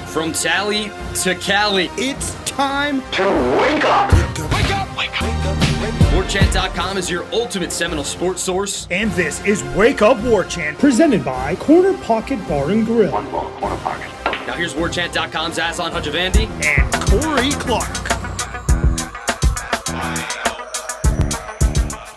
From Tally to Cali, It's time to wake up. Wake up! Wake up! Warchant.com is your ultimate Seminole sports source. And this is Wake Up Warchant, presented by Corner Pocket Bar and Grill. One more corner pocket. Now here's Warchant.com's Aslan Hajavandi. And Corey Clark.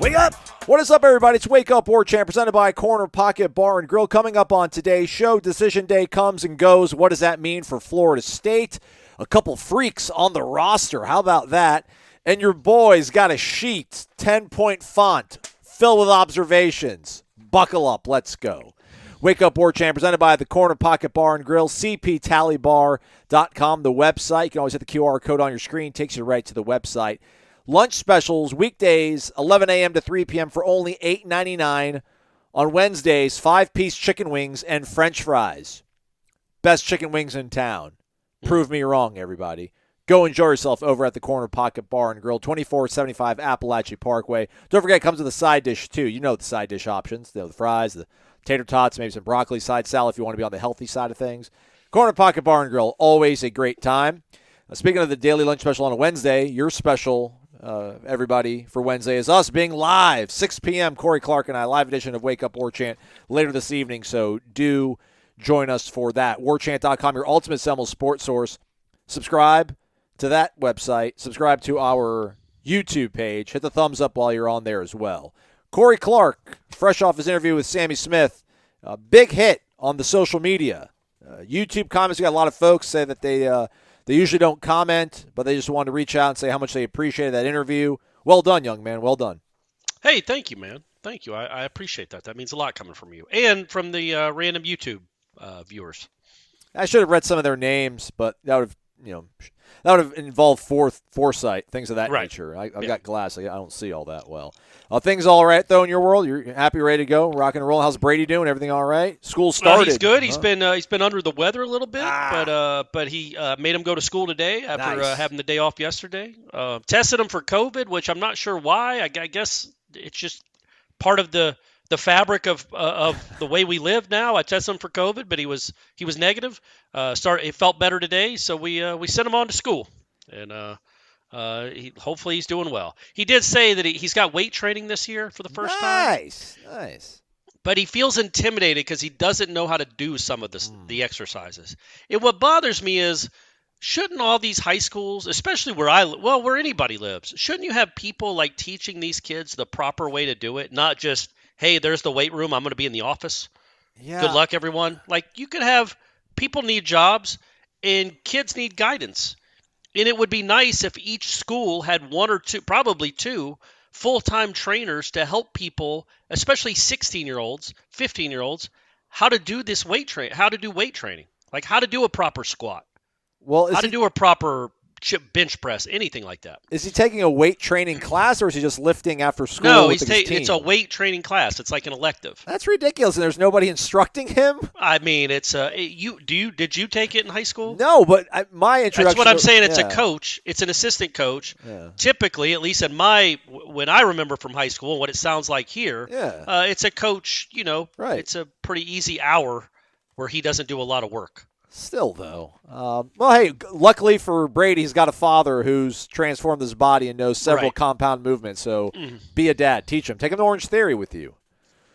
Wake up! What is up, everybody? It's Wake Up Warchant, presented by Corner Pocket Bar and Grill. Coming up on today's show, Decision Day comes and goes. What does that mean for Florida State? A couple freaks on the roster. How about that? And your boys got a sheet, 10-point font, filled with observations. Buckle up. Let's go. Wake Up Warchant, presented by the Corner Pocket Bar and Grill, cptallybar.com, the website. You can always hit the QR code on your screen. Takes you right to the website. Lunch specials, weekdays, 11 a.m. to 3 p.m. for only $8.99. On Wednesdays, 5-piece chicken wings and French fries. Best chicken wings in town. Prove me wrong, everybody. Go enjoy yourself over at the Corner Pocket Bar and Grill, 2475 Appalachia Parkway. Don't forget, it comes with a side dish, too. You know the side dish options. The fries, the tater tots, maybe some broccoli side salad if you want to be on the healthy side of things. Corner Pocket Bar and Grill, always a great time. Speaking of the daily lunch special on a Wednesday, your special, everybody, for Wednesday is us being live, 6 p.m., Corey Clark and I, live edition of Wake Up Warchant later this evening, so do join us for that. Warchant.com, your ultimate Seminole sports source. Subscribe to that website. Subscribe to our YouTube page. Hit the thumbs up while you're on there as well. Corey Clark, fresh off his interview with Sammy Smith, a big hit on the social media. YouTube comments, we got a lot of folks say that they usually don't comment, but they just wanted to reach out and say how much they appreciated that interview. Well done, young man. Well done. Hey, thank you, man. Thank you. I appreciate that. That means a lot coming from you and from the random YouTube viewers. I should have read some of their names, but that would have involved foresight, things of that nature. I've got glass. I don't see all that well. Things all right, though, in your world? You're happy, ready to go, rock and roll? How's Brady doing? Everything all right? School started. He's good. He's been under the weather a little bit, but he made him go to school today after having the day off yesterday. Tested him for COVID, which I'm not sure why. I guess it's just part of the fabric of the way we live now. I tested him for COVID, but he was negative. It felt better today, so we sent him on to school, and hopefully he's doing well. He did say that he's got weight training this year for the first time. Nice. But he feels intimidated because he doesn't know how to do some of the exercises. What bothers me is, shouldn't all these high schools, especially where anybody lives, shouldn't you have people like teaching these kids the proper way to do it, not just, hey, there's the weight room, I'm going to be in the office. Yeah. Good luck, everyone. Like, you could have people need jobs and kids need guidance. And it would be nice if each school had one or two, probably two, full-time trainers to help people, especially 16-year-olds, 15-year-olds, how to do this weight training, how to do weight training, like how to do a proper squat, how to do a proper bench press, anything like that. Is he taking a weight training class, or is he just lifting after school? No, it's a weight training class. It's like an elective. That's ridiculous, and there's nobody instructing him. I mean, it's did you take it in high school? No, but my introduction. That's what I'm saying. It's a coach. It's an assistant coach. Yeah. Typically, at least when I remember from high school, what it sounds like here. Yeah. It's a coach. Right. It's a pretty easy hour where he doesn't do a lot of work. Still, though. Hey, luckily for Brady, he's got a father who's transformed his body and knows several compound movements. So be a dad. Teach him. Take him to Orange Theory with you.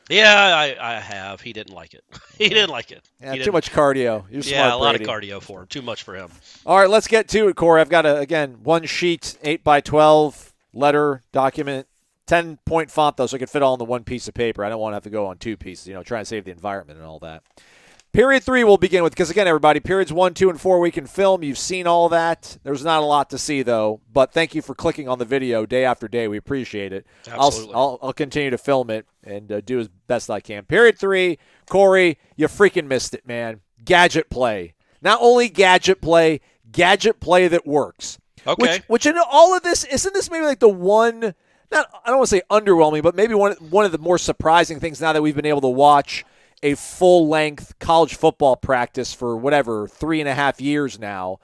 Yeah, I have. He didn't like it. He didn't like it. Yeah, too much cardio. You're smart, a lot Brady. of cardio for him. Too much for him. All right, let's get to it, Corey. I've got, one sheet, 8x12, letter, document, 10-point font, though, so I can fit all in the one piece of paper. I don't want to have to go on two pieces, trying to save the environment and all that. Period 3 we'll begin with, because, again, everybody, periods 1, 2, and 4 we can film. You've seen all that. There's not a lot to see, though, but thank you for clicking on the video day after day. We appreciate it. Absolutely. I'll continue to film it and do as best I can. Period 3, Corey, you freaking missed it, man. Gadget play. Not only gadget play that works. Okay. Which in all of this, isn't this maybe like the one, I don't want to say underwhelming, but maybe one of the more surprising things now that we've been able to watch a full-length college football practice for 3.5 years now.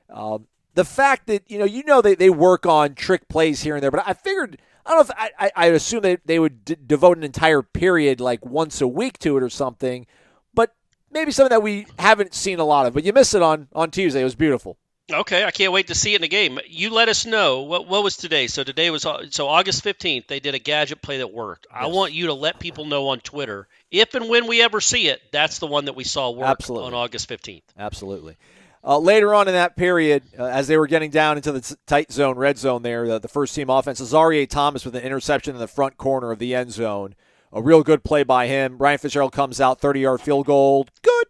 The fact that, they work on trick plays here and there, but I figured, I don't know if I assume they would devote an entire period like once a week to it or something, but maybe something that we haven't seen a lot of, but you missed it on Tuesday. It was beautiful. Okay, I can't wait to see it in the game. You let us know. What was today? So today was August 15th. They did a gadget play that worked. Yes. I want you to let people know on Twitter, if and when we ever see it, that's the one that we saw work on August 15th. Absolutely. Later on in that period, as they were getting down into the tight zone, red zone there, the first-team offense, Azareye'h Thomas with an interception in the front corner of the end zone. A real good play by him. Brian Fitzgerald comes out, 30-yard field goal. Good.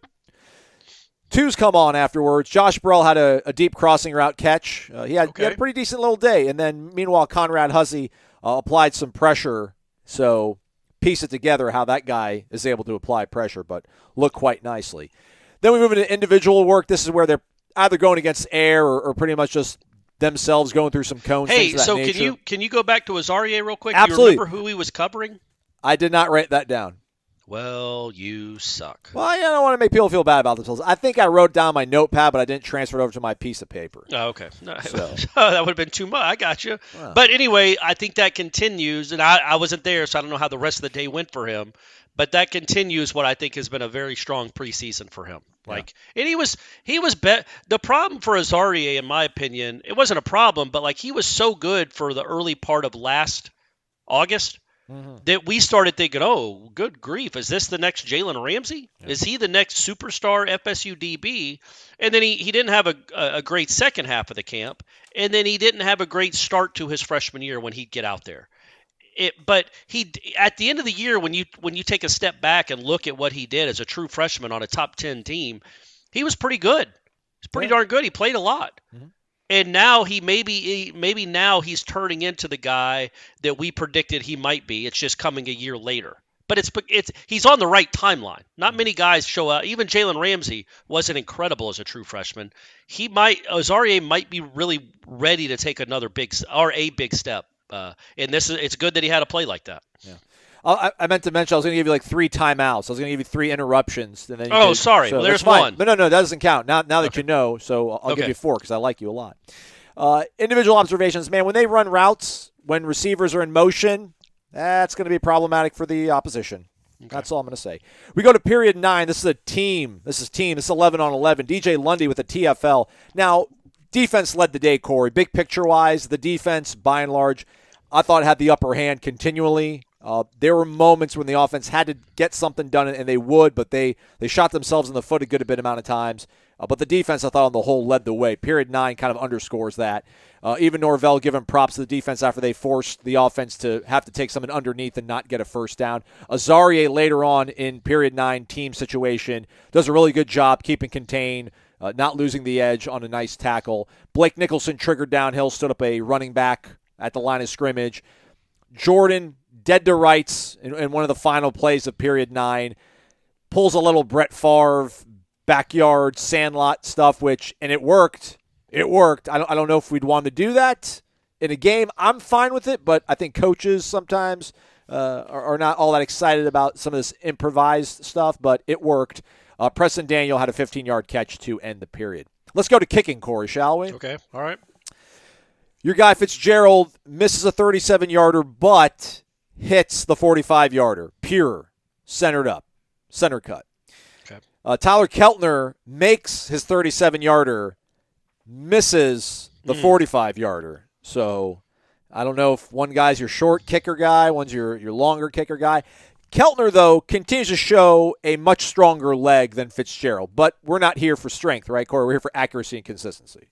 Twos come on afterwards. Josh Burrell had a deep crossing route catch. He had a pretty decent little day. And then, meanwhile, Conrad Hussey applied some pressure. So piece it together how that guy is able to apply pressure, but look quite nicely. Then we move into individual work. This is where they're either going against air or pretty much just themselves going through some cones. Hey, so nature. can you go back to Azareye'h real quick? Absolutely. Do you remember who he was covering? I did not write that down. Well, you suck. Well, I don't want to make people feel bad about themselves. I think I wrote down my notepad, but I didn't transfer it over to my piece of paper. Oh, okay. No, so. That would have been too much. I got you. Wow. But anyway, I think that continues, and I wasn't there, so I don't know how the rest of the day went for him. But that continues what I think has been a very strong preseason for him. And he was the problem for Azareye'h, in my opinion, it wasn't a problem, but he was so good for the early part of last August. Mm-hmm. That we started thinking, oh, good grief, is this the next Jalen Ramsey? Yeah. Is he the next superstar FSU DB? And then he didn't have a great second half of the camp, and then he didn't have a great start to his freshman year when he'd get out there. But he, at the end of the year, when you take a step back and look at what he did as a true freshman on a top 10 team, he was pretty good. He's pretty darn good. He played a lot. Mm-hmm. And now maybe now he's turning into the guy that we predicted he might be. It's just coming a year later. But he's on the right timeline. Not many guys show up. Even Jalen Ramsey wasn't incredible as a true freshman. Azareye'h might be really ready to take a big step. And it's good that he had a play like that. Yeah. I meant to mention I was going to give you 3 timeouts. I was going to give you 3 interruptions. And then sorry. So well, there's one. No, that doesn't count. Now that you know, so I'll give you 4 because I like you a lot. Individual observations, man, when they run routes, when receivers are in motion, that's going to be problematic for the opposition. Okay. That's all I'm going to say. We go to period 9. This is a team. This is 11 on 11. DJ Lundy with a TFL. Now, defense led the day, Corey. Big picture-wise, the defense, by and large, I thought had the upper hand continually. There were moments when the offense had to get something done, and they would, but they shot themselves in the foot a good bit amount of times. But the defense, I thought, on the whole, led the way. Period 9 kind of underscores that. Even Norvell giving props to the defense after they forced the offense to have to take something underneath and not get a first down. Azareye'h later on in period 9 team situation does a really good job keeping contained, not losing the edge on a nice tackle. Blake Nicholson triggered downhill, stood up a running back at the line of scrimmage. Jordan, dead to rights in one of the final plays of period 9, pulls a little Brett Favre backyard sandlot stuff, and it worked. It worked. I don't know if we'd want to do that in a game. I'm fine with it, but I think coaches sometimes are not all that excited about some of this improvised stuff, but it worked. Preston Daniel had a 15-yard catch to end the period. Let's go to kicking, Corey, shall we? Okay, all right. Your guy Fitzgerald misses a 37-yarder, but hits the 45-yarder. Pure, centered up, center cut. Okay. Tyler Keltner makes his 37-yarder, misses the 45-yarder. So I don't know if one guy's your short kicker guy, one's your longer kicker guy. Keltner, though, continues to show a much stronger leg than Fitzgerald. But we're not here for strength, right, Corey? We're here for accuracy and consistency.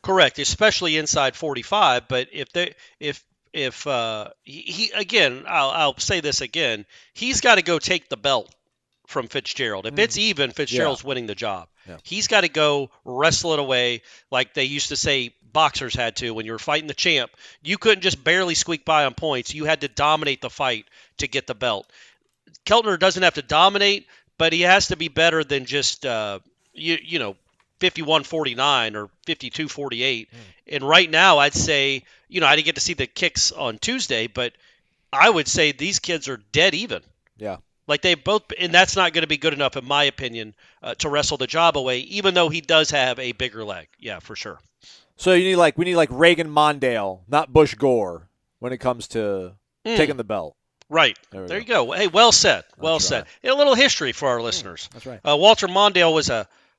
Correct, especially inside 45. But if he again, I'll say this again, he's got to go take the belt from Fitzgerald. If it's even, Fitzgerald's winning the job. Yeah. He's got to go wrestle it away like they used to say boxers had to when you were fighting the champ. You couldn't just barely squeak by on points. You had to dominate the fight to get the belt. Keltner doesn't have to dominate, but he has to be better than just 51-49 or 52-48. And right now I'd say, I didn't get to see the kicks on Tuesday, but I would say these kids are dead even. Yeah. Like they both, and that's not going to be good enough, in my opinion, to wrestle the job away, even though he does have a bigger leg. Yeah, for sure. So we need Reagan Mondale, not Bush Gore, when it comes to taking the belt. Right. There you go. Hey, well said. Well said. And a little history for our listeners. That's right. Walter Mondale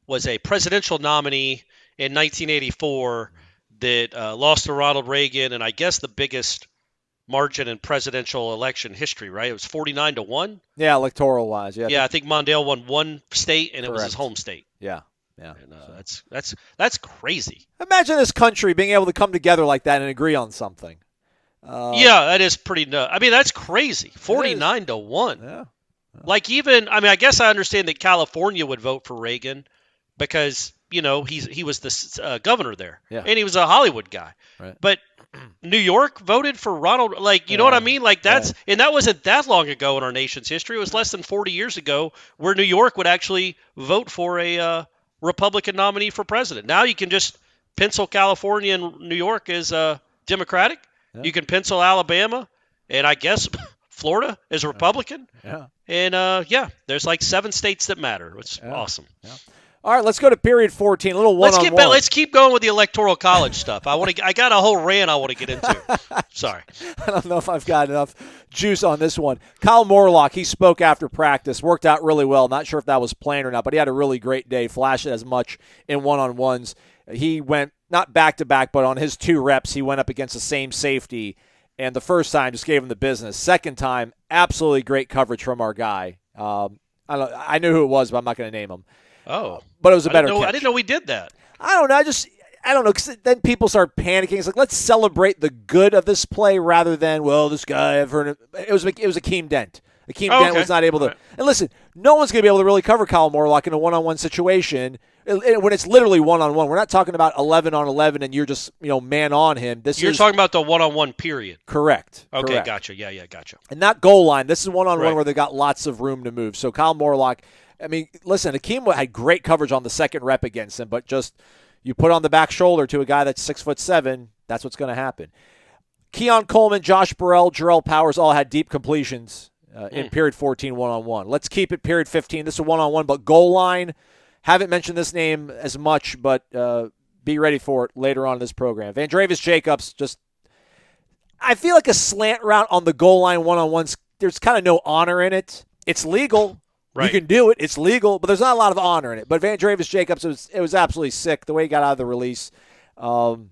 was a presidential nominee in 1984 that lost to Ronald Reagan, and I guess the biggest margin in presidential election history, right? It was 49-1. Yeah, electoral wise. Yeah. Yeah, I think Mondale won one state, and it was his home state. Yeah. Yeah. And that's crazy. Imagine this country being able to come together like that and agree on something. Yeah, that is pretty nuts. I mean, that's crazy. 49-1. Yeah. Like I guess I understand that California would vote for Reagan because, he was the governor there. Yeah. And he was a Hollywood guy. Right. But New York voted for Ronald, you know what I mean? Like and that wasn't that long ago in our nation's history. It was less than 40 years ago where New York would actually vote for a Republican nominee for president. Now you can just pencil California and New York as Democratic. Yeah. You can pencil Alabama, and I guess Florida is a Republican. Yeah. And, there's like 7 states that matter. It's awesome. Yeah. All right, let's go to period 14. A little one-on-one. Let's keep going with the electoral college stuff. I got a whole rant I want to get into. Sorry. I don't know if I've got enough juice on this one. Kyle Morlock, he spoke after practice. Worked out really well. Not sure if that was planned or not, but he had a really great day. Flashed as much in one-on-ones. He went not back-to-back, but on his 2 reps, he went up against the same safety. And the first time just gave him the business. Second time, absolutely great coverage from our guy. I knew who it was, but I'm not going to name him. Oh. But it was a better catch. I didn't know we did that. I don't know. I don't know, because then people start panicking. It's like, let's celebrate the good of this play rather than, this guy, I've heard it. It was Akeem Dent. Akeem Dent was not able to. Right. And listen, no one's going to be able to really cover Kyle Morlock in a one-on-one situation when it's literally one-on-one. We're not talking about 11-on-11 and you're just, man on him. You're talking about the one-on-one period. Correct. Okay, correct. Gotcha. Yeah, gotcha. And not goal line. This is one-on-one where they got lots of room to move. So Kyle Morlock, listen, Akeem had great coverage on the second rep against him, but just you put on the back shoulder to a guy that's 6'7", that's what's going to happen. Keon Coleman, Josh Burrell, Jarrell Powers all had deep completions in period 14 one-on-one. Let's keep it period 15. This is a one-on-one, but goal line, haven't mentioned this name as much, but be ready for it later on in this program. Vandravis Jacobs, I feel like a slant route on the goal line one-on-ones, there's kind of no honor in it. It's legal. Right. You can do it. It's legal, but there's not a lot of honor in it. But Vandravis Jacobs, it was absolutely sick the way he got out of the release and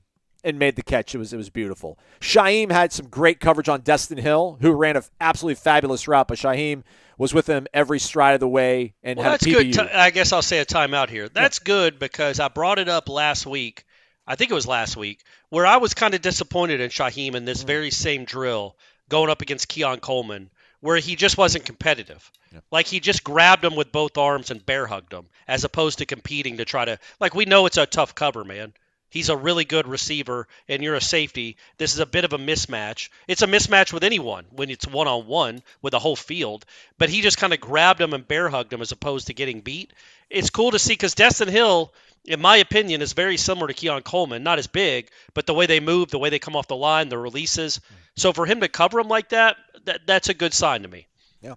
made the catch. It was beautiful. Shaheem had some great coverage on Destin Hill, who ran an absolutely fabulous route, but Shaheem was with him every stride of the way and had a PBU. Good. I guess I'll say a timeout here. That's good because I brought it up last week. I think it was last week, where I was kind of disappointed in Shaheem in this very same drill going up against Keon Coleman, where he just wasn't competitive. Like he just grabbed him with both arms and bear hugged him, as opposed to competing to try to, we know it's a tough cover, man. He's a really good receiver, and you're a safety. This is a bit of a mismatch. It's a mismatch with anyone when it's one-on-one with a whole field. But he just kind of grabbed him and bear hugged him as opposed to getting beat. It's cool to see because Destin Hill, in my opinion, is very similar to Keon Coleman. Not as big, but the way they move, the way they come off the line, the releases. So for him to cover him like that's a good sign to me. Yeah.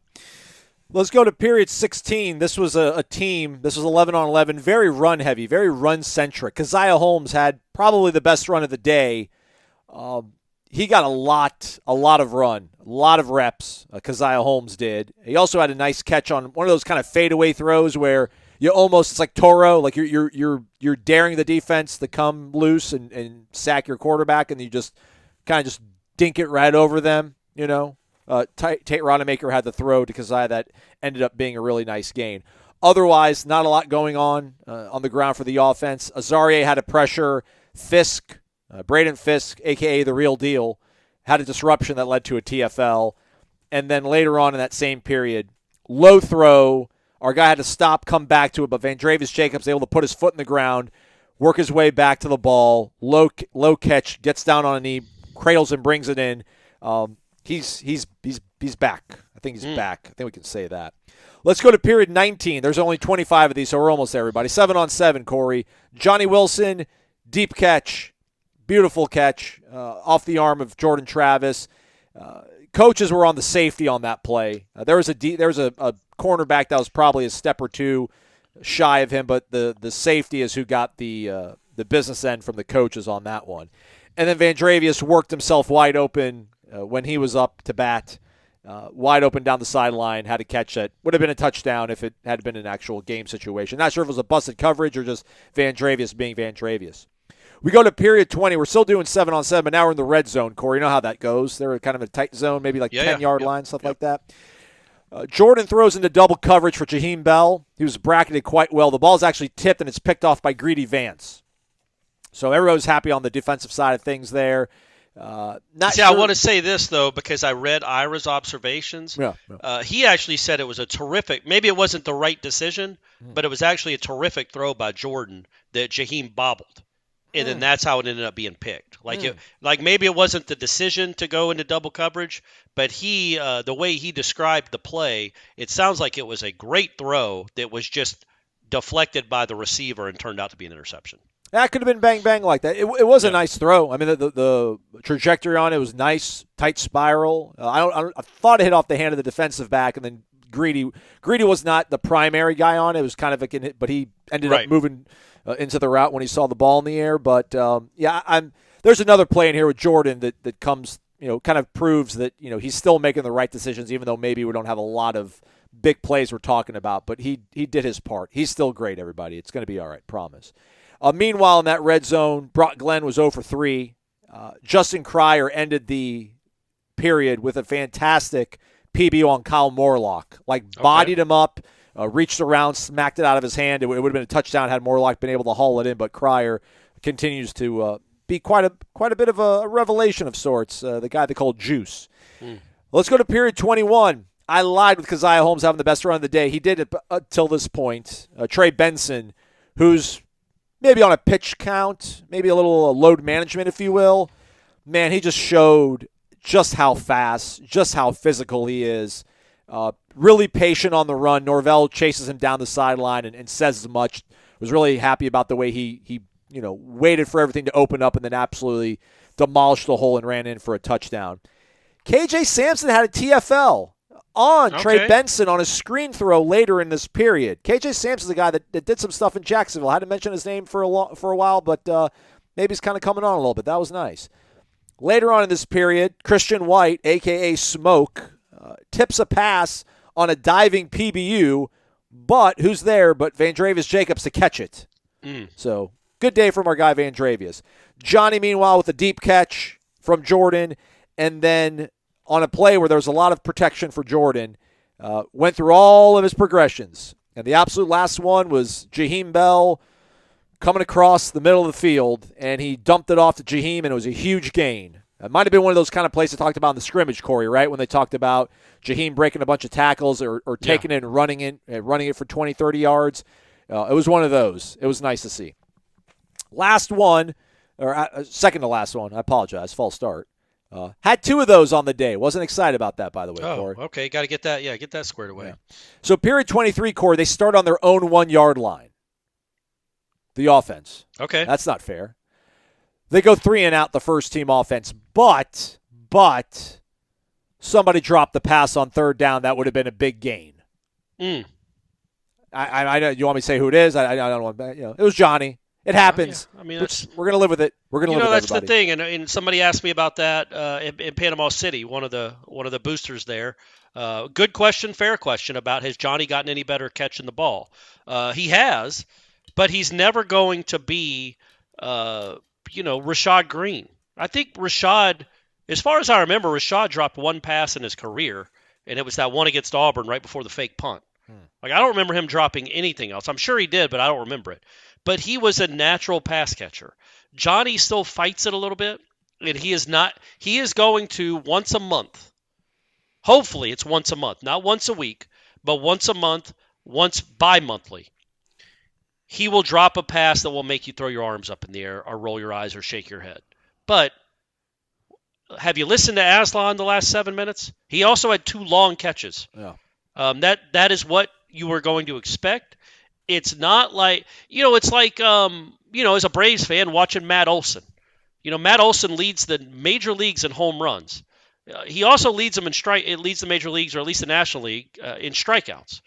Let's go to period 16. This was a team. This was 11-on-11, very run-heavy, very run-centric. Keziah Holmes had probably the best run of the day. He got a lot of run, a lot of reps. Keziah Holmes did. He also had a nice catch on one of those kind of fadeaway throws where you almost, it's like Toro, like you're daring the defense to come loose and sack your quarterback, and you just kind of just dink it right over them, Tate Rodemaker had the throw to Keziah that ended up being a really nice gain. Otherwise, not a lot going on the ground for the offense. Azarie had a pressure. Fisk, Braden Fisk, a.k.a. the real deal, had a disruption that led to a TFL. And then later on in that same period, low throw. Our guy had to stop, come back to it, but Vandravis Jacobs able to put his foot in the ground, work his way back to the ball. Low catch, gets down on a knee, cradles and brings it in. He's back. I think he's back. I think we can say that. Let's go to period 19. There's only 25 of these, so we're almost there, everybody. 7-on-7, Corey. Johnny Wilson, deep catch, beautiful catch off the arm of Jordan Travis. Coaches were on the safety on that play. There was a cornerback that was probably a step or two shy of him, but the safety is who got the business end from the coaches on that one. And then Vandravius worked himself wide open when he was up to bat. wide open down the sideline, had a catch that would have been a touchdown if it had been an actual game situation. Not sure if it was a busted coverage or just Vandrevius being Vandrevius. We go to period 20. We're still doing 7-on-7, but now we're in the red zone, Corey. You know how that goes. They're kind of a tight zone, maybe like 10-yard line, stuff like that. Jordan throws into double coverage for Jaheim Bell. He was bracketed quite well. The ball's actually tipped, and it's picked off by Greedy Vance. So everybody's happy on the defensive side of things there. I want to say this, though, because I read Ira's observations. He actually said it was a terrific – maybe it wasn't the right decision, but it was actually a terrific throw by Jordan that Jaheim bobbled. And then that's how it ended up being picked. Like maybe it wasn't the decision to go into double coverage, but the way he described the play, it sounds like it was a great throw that was just deflected by the receiver and turned out to be an interception. That could have been bang like that. It was a nice throw. I mean, the trajectory on it was nice, tight spiral. I thought it hit off the hand of the defensive back, and then Greedy was not the primary guy on it. It was kind of but he ended up moving into the route when he saw the ball in the air. But there's another play in here with Jordan that comes, kind of proves that he's still making the right decisions, even though maybe we don't have a lot of big plays we're talking about. But he did his part. He's still great, everybody. It's going to be all right, promise. Meanwhile, in that red zone, Brock Glenn was 0 for 3. Justin Cryer ended the period with a fantastic PB on Kyle Morlock. Bodied him up, reached around, smacked it out of his hand. It would have been a touchdown had Morlock been able to haul it in, but Cryer continues to be quite a bit of a revelation of sorts, the guy they call Juice. Let's go to period 21. I lied with Keziah Holmes having the best run of the day. He did it until this point. Trey Benson, who's maybe on a pitch count, maybe a little load management, if you will. Man, he just showed just how fast, just how physical he is. Really patient on the run. Norvell chases him down the sideline and says as much. Was really happy about the way he waited for everything to open up and then absolutely demolished the hole and ran in for a touchdown. KJ Sampson had a TFL on Trey Benson on a screen throw later in this period. KJ Sampson's a guy that did some stuff in Jacksonville. I hadn't mentioned his name for a while, but maybe he's kind of coming on a little bit. That was nice. Later on in this period, Christian White, a.k.a. Smoke, tips a pass on a diving PBU, but who's there but Vandrevius Jacobs to catch it. So good day from our guy Vandrevius. Johnny, meanwhile, with a deep catch from Jordan, and then on a play where there was a lot of protection for Jordan, went through all of his progressions. And the absolute last one was Jaheim Bell coming across the middle of the field, and he dumped it off to Jaheim, and it was a huge gain. It might have been one of those kind of plays they talked about in the scrimmage, Corey, right, when they talked about Jaheim breaking a bunch of tackles or taking it and running it for 20, 30 yards. It was one of those. It was nice to see. Last one, or second to last one, I apologize, false start. Had 2 of those on the day. Wasn't excited about that, by the way, Corey. Okay, got to get that. Yeah, get that squared away. Yeah. So period 23, Corey, they start on their own 1-yard line. The offense. Okay. That's not fair. They go 3 and out, the first team offense, but somebody dropped the pass on third down. That would have been a big gain. I know you want me to say who it is? I don't want. It was Johnny. It happens. Yeah. I mean, we're gonna live with it. We're gonna live with it. That's the thing. And somebody asked me about that in Panama City. One of the boosters there. Good question, fair question about has Johnny gotten any better catching the ball? He has, but he's never going to be, Rashad Green. I think Rashad, as far as I remember, Rashad dropped one pass in his career, and it was that one against Auburn right before the fake punt. I don't remember him dropping anything else. I'm sure he did, but I don't remember it. But he was a natural pass catcher. Johnny still fights it a little bit, and he is not. He is going to once a month. Hopefully, it's once a month, not once a week, but once a month, once bi-monthly. He will drop a pass that will make you throw your arms up in the air or roll your eyes or shake your head. But have you listened to Aslan the last 7 minutes? He also had 2 long catches. Yeah. That is what you were going to expect. It's not like, it's like, as a Braves fan watching Matt Olson. Matt Olson leads the major leagues in home runs. He also leads them leads the major leagues, or at least the National League, in strikeouts.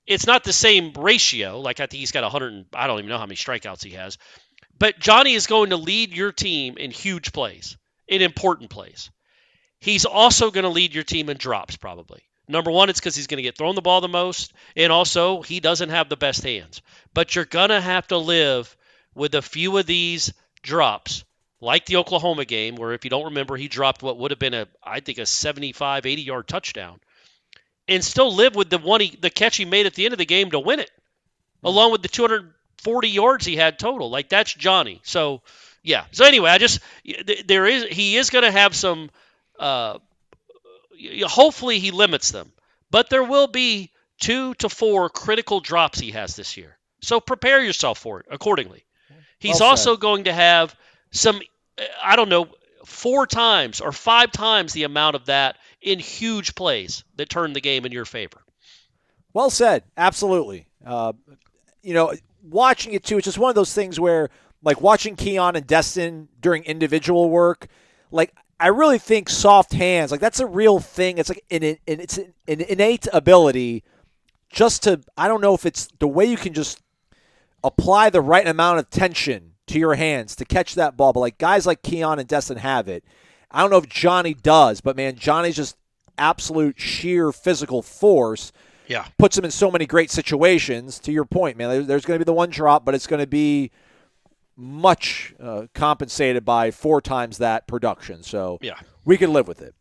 It's not the same ratio. Like I think he's got 100. I don't even know how many strikeouts he has. But Johnny is going to lead your team in huge plays, in important plays. He's also going to lead your team in drops probably. Number one, it's because he's going to get thrown the ball the most, and also he doesn't have the best hands. But you're going to have to live with a few of these drops, like the Oklahoma game, where if you don't remember, he dropped what would have been I think a 75, 80-yard touchdown, and still live with the catch he made at the end of the game to win it, along with the 240 yards he had total. Like, that's Johnny. So, yeah. So anyway, he is going to have some. Hopefully he limits them, but there will be 2 to 4 critical drops he has this year. So prepare yourself for it accordingly. He's also going to have some, 4 times or 5 times the amount of that in huge plays that turn the game in your favor. Well said. Absolutely. Watching it too, it's just one of those things where, like, watching Keon and Destin during individual work, like, I really think soft hands, like, that's a real thing. It's like it's an innate ability just to, I don't know if it's the way you can just apply the right amount of tension to your hands to catch that ball. But, like, guys like Keon and Destin have it. I don't know if Johnny does, but, man, Johnny's just absolute sheer physical force. Yeah. Puts him in so many great situations. To your point, man, there's going to be the one drop, but it's going to be much compensated by 4 times that production. So yeah, we can live with it.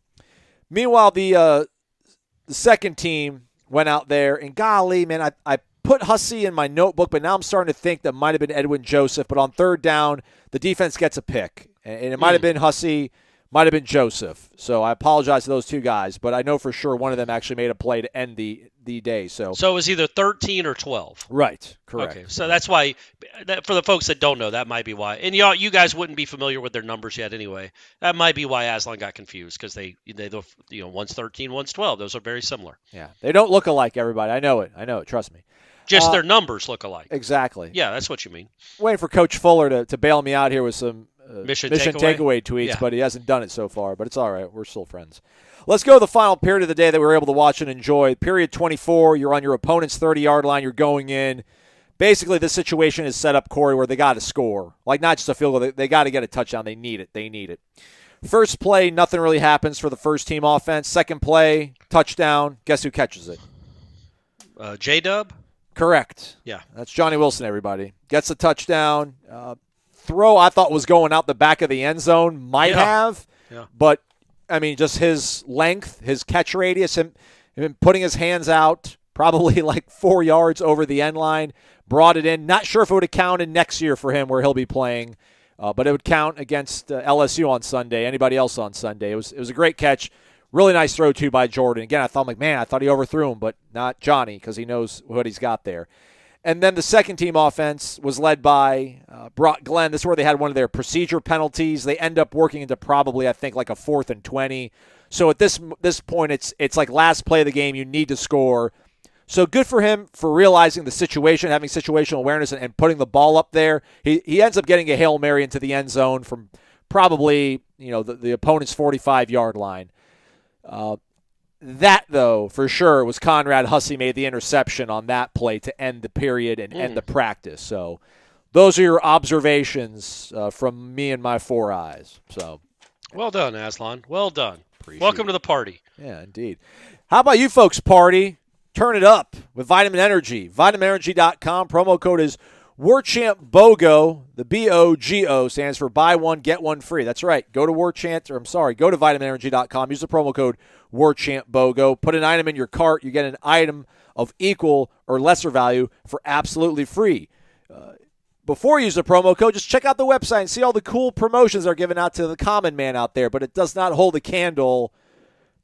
Meanwhile, the second team went out there, and golly, man, I put Hussey in my notebook, but now I'm starting to think that might have been Edwin Joseph. But on third down, the defense gets a pick, and it might have been Hussey, might have been Joseph. So I apologize to those 2 guys, but I know for sure one of them actually made a play to end the day. So it was either 13 or 12. Right, correct. Okay, so that's why, for the folks that don't know, that might be why. And you guys wouldn't be familiar with their numbers yet anyway. That might be why Aslan got confused, because they one's 13, one's 12. Those are very similar. Yeah, they don't look alike, everybody. I know it. Trust me. Just their numbers look alike. Exactly. Yeah, that's what you mean. Waiting for Coach Fuller to bail me out here with some mission takeaway tweets, yeah. But he hasn't done it so far. But it's all right. We're still friends. Let's go to the final period of the day that we were able to watch and enjoy. Period 24, you're on your opponent's 30-yard line. You're going in. Basically, this situation is set up, Corey, where they got to score. Like, not just a field goal. They got to get a touchdown. They need it. First play, nothing really happens for the first team offense. Second play, touchdown. Guess who catches it? J-Dub? Correct. Yeah. That's Johnny Wilson, everybody. Gets a touchdown. Throw, I thought, was going out the back of the end zone. Might have. Yeah. But, I mean, just his length, his catch radius, him putting his hands out probably like 4 yards over the end line, brought it in. Not sure if it would have counted next year for him where he'll be playing, but it would count against LSU on Sunday, anybody else on Sunday. It was a great catch. Really nice throw, too, by Jordan. Again, I thought he overthrew him, but not Johnny because he knows what he's got there. And then the second team offense was led by Brock Glenn. This is where they had one of their procedure penalties. They end up working into probably, I think, like a 4th and 20. So at this point, it's like last play of the game. You need to score. So good for him for realizing the situation, having situational awareness, and putting the ball up there. He ends up getting a Hail Mary into the end zone from probably the opponent's 45-yard line. That, though, for sure, was Conrad Hussey made the interception on that play to end the period and end the practice. So those are your observations from me and my 4 eyes. So, well done, Aslan. Well done. Welcome to the party. Yeah, indeed. How about you folks, party? Turn it up with Vitamin Energy. VitaminEnergy.com. Promo code is Warchant BOGO. The BOGO stands for buy one, get one free. That's right. Go to VitaminEnergy.com. Use the promo code Warchant BOGO. Put an item in your cart. You get an item of equal or lesser value for absolutely free. Before you use the promo code, just check out the website and see all the cool promotions they're giving out to the common man out there, but it does not hold a candle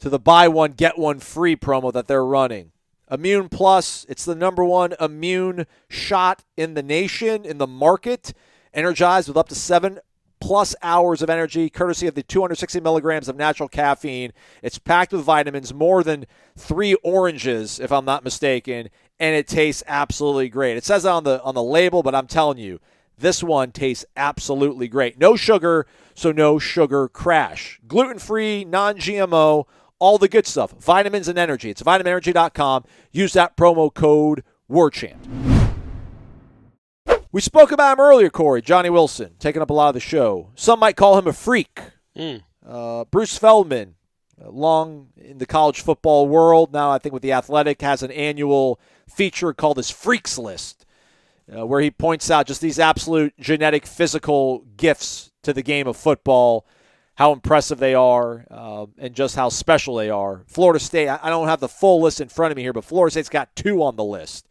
to the buy one, get one free promo that they're running. Immune Plus, it's the #1 immune shot in the nation, in the market. Energized with up to 7+ hours of energy, courtesy of the 260 milligrams of natural caffeine. It's packed with vitamins, more than 3 oranges, if I'm not mistaken, and it tastes absolutely great. It says that on the label, but I'm telling you, this one tastes absolutely great. No sugar, so no sugar crash. Gluten-free, non-GMO, all the good stuff. Vitamins and energy. It's vitaminenergy.com. Use that promo code Warchant. We spoke about him earlier, Corey. Johnny Wilson, taking up a lot of the show. Some might call him a freak. Bruce Feldman, long in the college football world. Now I think with The Athletic has an annual feature called his Freaks List, where he points out just these absolute genetic physical gifts to the game of football, how impressive they are, and just how special they are. Florida State, I don't have the full list in front of me here, but Florida State's got 2 on the list.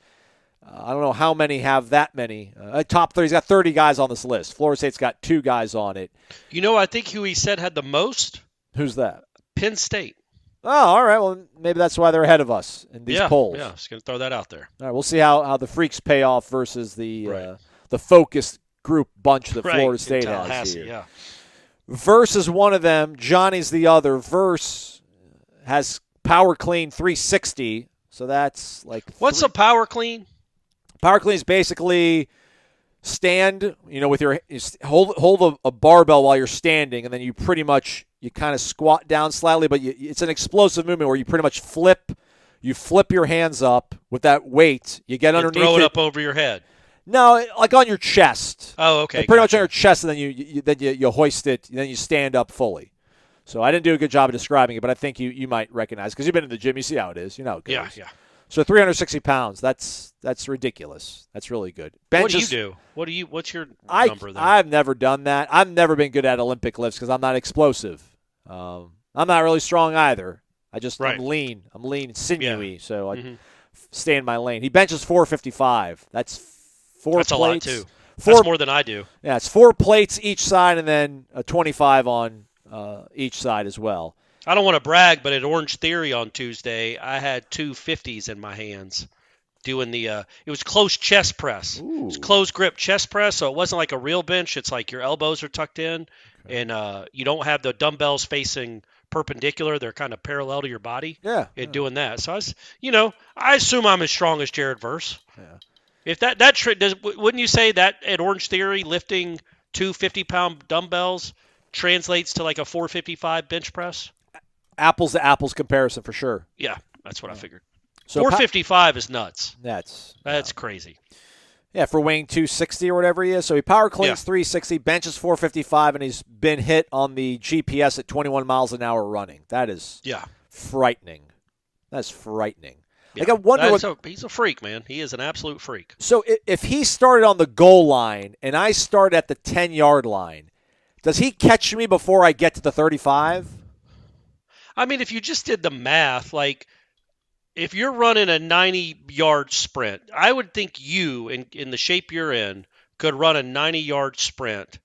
I don't know how many have that many. Top 30, he's got 30 guys on this list. Florida State's got 2 guys on it. I think who he said had the most? Who's that? Penn State. Oh, all right. Well, maybe that's why they're ahead of us in these polls. Yeah, just going to throw that out there. All right, we'll see how the Freaks pay off versus the focused group bunch that Florida State has here. Yeah. Verse is one of them. Johnny's the other. Verse has power clean 360, so that's like What's a power clean? Power clean is basically stand, with your hold a barbell while you're standing, and then you kind of squat down slightly, but it's an explosive movement where you pretty much flip your hands up with that weight. You get underneath throw it up over your head. No, like on your chest. Oh, okay. Like pretty much on your chest, and then you hoist it, and then you stand up fully. So I didn't do a good job of describing it, but I think you might recognize because you've been in the gym. You see how it is. You know how it goes. Yeah. So 360 pounds. That's ridiculous. That's really good. Benches, what do you do? What's your number there? I've never done that. I've never been good at Olympic lifts because I'm not explosive. I'm not really strong either. I'm lean. I'm lean and sinewy, so I stay in my lane. He benches 455. That's 4 plates. That's a lot too. That's more than I do. Yeah, it's 4 plates each side and then a 25 on each side as well. I don't want to brag, but at Orange Theory on Tuesday, I had 2 50s in my hands doing it was close chest press. Ooh. It was closed grip chest press, so it wasn't like a real bench. It's like your elbows are tucked in, and you don't have the dumbbells facing perpendicular. They're kind of parallel to your body. Yeah. Doing that. So I assume I'm as strong as Jared Verse. Yeah. If wouldn't you say that at Orange Theory, lifting 2 50-pound dumbbells translates to like a 455 bench press? Apples to apples comparison for sure. Yeah, that's what I figured. So 455 is nuts. That's crazy. Yeah, for weighing 260 or whatever he is. So he power cleans 360, benches 455, and he's been hit on the GPS at 21 miles an hour running. That is frightening. That's frightening. Yeah. Like I wonder he's a freak, man. He is an absolute freak. So if he started on the goal line and I start at the 10-yard line, does he catch me before I get to the 35? I mean, if you just did the math, like if you're running a 90-yard sprint, I would think you, in the shape you're in, could run a 90-yard sprint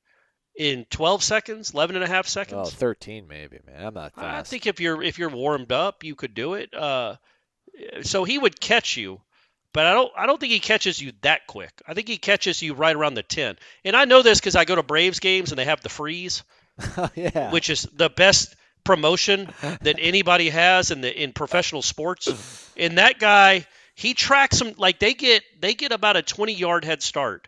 in 12 seconds, 11 and a half seconds. Oh, 13 maybe, man. I'm not fast. I think if you're warmed up, you could do it. So he would catch you, but I don't think he catches you that quick. I think he catches you right around the 10. And I know this because I go to Braves games and they have the freeze, which is the best promotion that anybody has in professional sports. And that guy, he tracks them like they get about a 20-yard head start,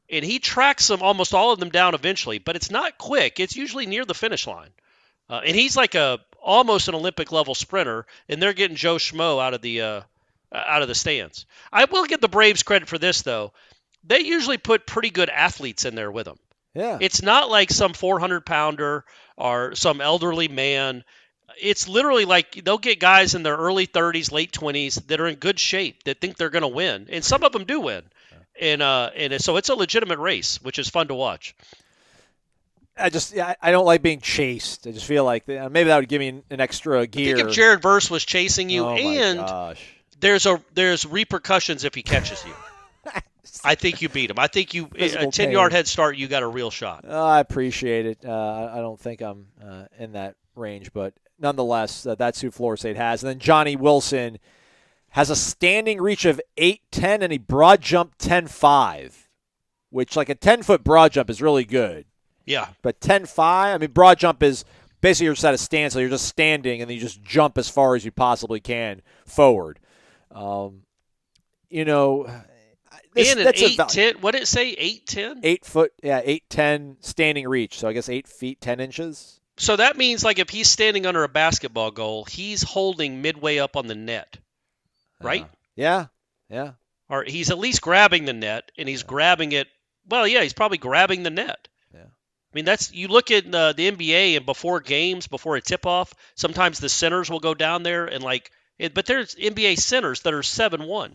and he tracks them, almost all of them, down eventually. But it's not quick. It's usually near the finish line, and he's like almost an Olympic level sprinter, and they're getting Joe Schmo out of the stands. I will give the Braves credit for this though. They usually put pretty good athletes in there with them. Yeah. It's not like some 400-pounder or some elderly man. It's literally like they'll get guys in their early 30s, late 20s that are in good shape that think they're going to win, and some of them do win. And so it's a legitimate race, which is fun to watch. I don't like being chased. I just feel like maybe that would give me an extra gear. I think if Jared Verse was chasing you, there's repercussions if he catches you. I think you beat him. I think a 10-yard head start, you got a real shot. I appreciate it. I don't think I'm in that range, but nonetheless, that's who Florida State has. And then Johnny Wilson has a standing reach of 8'10", and he broad jumped 10.5, which like a 10-foot broad jump is really good. Yeah. But 10.5, broad jump is basically you're just at a stand, so you're just standing, and then you just jump as far as you possibly can forward. And an 8'10", what did it say, 8'10"? 8 foot, 8'10" standing reach. So I guess 8 feet 10 inches. So that means like if he's standing under a basketball goal, he's holding midway up on the net, right? Yeah. Or he's at least grabbing the net, and he's grabbing it. Well, yeah, he's probably grabbing the net. Yeah. I mean, you look at the NBA and before games, before a tip-off, sometimes the centers will go down there and but there's NBA centers that are 7'1"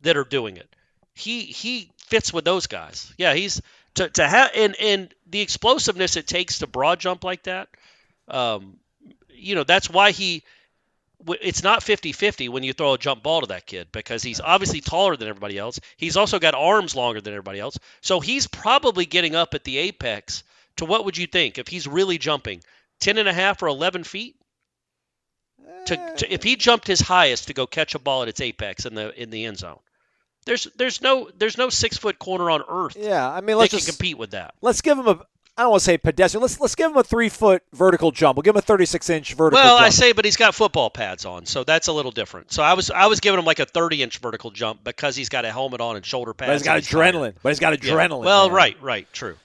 that are doing it. He fits with those guys. Yeah, he's to have and the explosiveness it takes to broad jump like that. That's why it's not 50-50 when you throw a jump ball to that kid, because he's obviously taller than everybody else. He's also got arms longer than everybody else. So he's probably getting up at the apex to, what would you think, if he's really jumping, 10.5 or 11 feet? If he jumped his highest to go catch a ball at its apex in the end zone. There's no 6-foot corner on earth that can compete with that. Let's give him I don't want to say pedestrian. Let's give him a 3-foot vertical jump. We'll give him a 36-inch vertical jump. Well, I say, but he's got football pads on, so that's a little different. So I was giving him like a 30-inch vertical jump because he's got a helmet on and shoulder pads. But he's got adrenaline. Yeah. Well, man. right, true.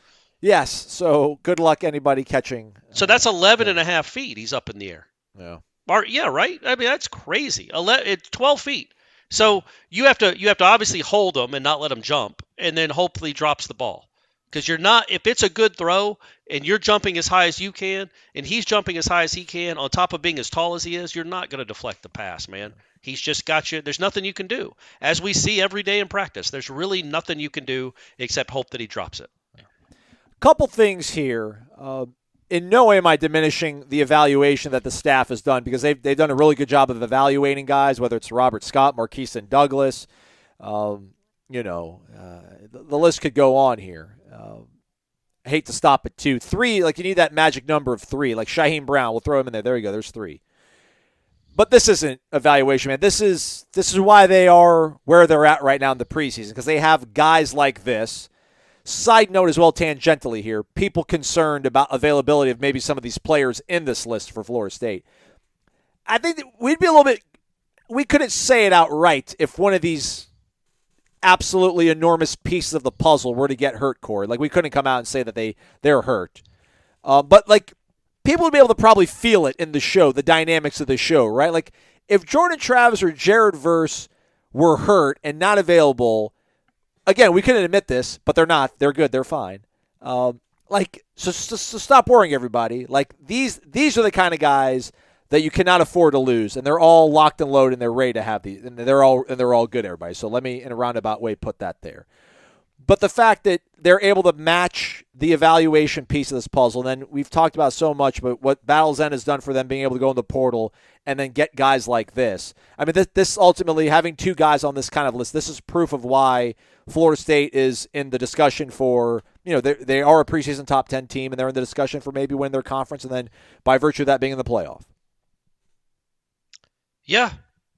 Yes, so good luck anybody catching. So that's 11.5 feet he's up in the air. Yeah. Yeah, right? I mean, that's crazy. It's 12 feet. So you have to obviously hold him and not let him jump, and then hopefully drops the ball. Because if it's a good throw and you're jumping as high as you can and he's jumping as high as he can on top of being as tall as he is, you're not going to deflect the pass, man. He's just got you. There's nothing you can do. As we see every day in practice, there's really nothing you can do except hope that he drops it. Couple things here. In no way am I diminishing the evaluation that the staff has done, because they've done a really good job of evaluating guys, whether it's Robert Scott, Marqueson Douglas. The list could go on here. I hate to stop at 2. 3, like you need that magic number of 3. Like Shaheem Brown, we'll throw him in there. There you go. There's 3. But this isn't evaluation, man. This is why they are where they're at right now in the preseason, because they have guys like this. Side note as well, tangentially here, people concerned about availability of maybe some of these players in this list for Florida State. I think that we couldn't say it outright if one of these absolutely enormous pieces of the puzzle were to get hurt, Corey. Like, we couldn't come out and say that they're hurt. But, like, people would be able to probably feel it in the show, the dynamics of the show, right? Like, if Jordan Travis or Jared Verse were hurt and not available, again, we couldn't admit this, but they're not. They're good. They're fine. So stop worrying, everybody. Like, these are the kind of guys that you cannot afford to lose, and they're all locked and loaded, and they're ready to have these, and they're all good, everybody. So let me, in a roundabout way, put that there. But the fact that they're able to match the evaluation piece of this puzzle, and then we've talked about so much, but what Battle's End has done for them, being able to go in the portal and then get guys like this. I mean, this ultimately, having 2 guys on this kind of list, this is proof of why Florida State is in the discussion for, they are a preseason top 10 team, and they're in the discussion for maybe winning their conference, and then by virtue of that being in the playoff. Yeah,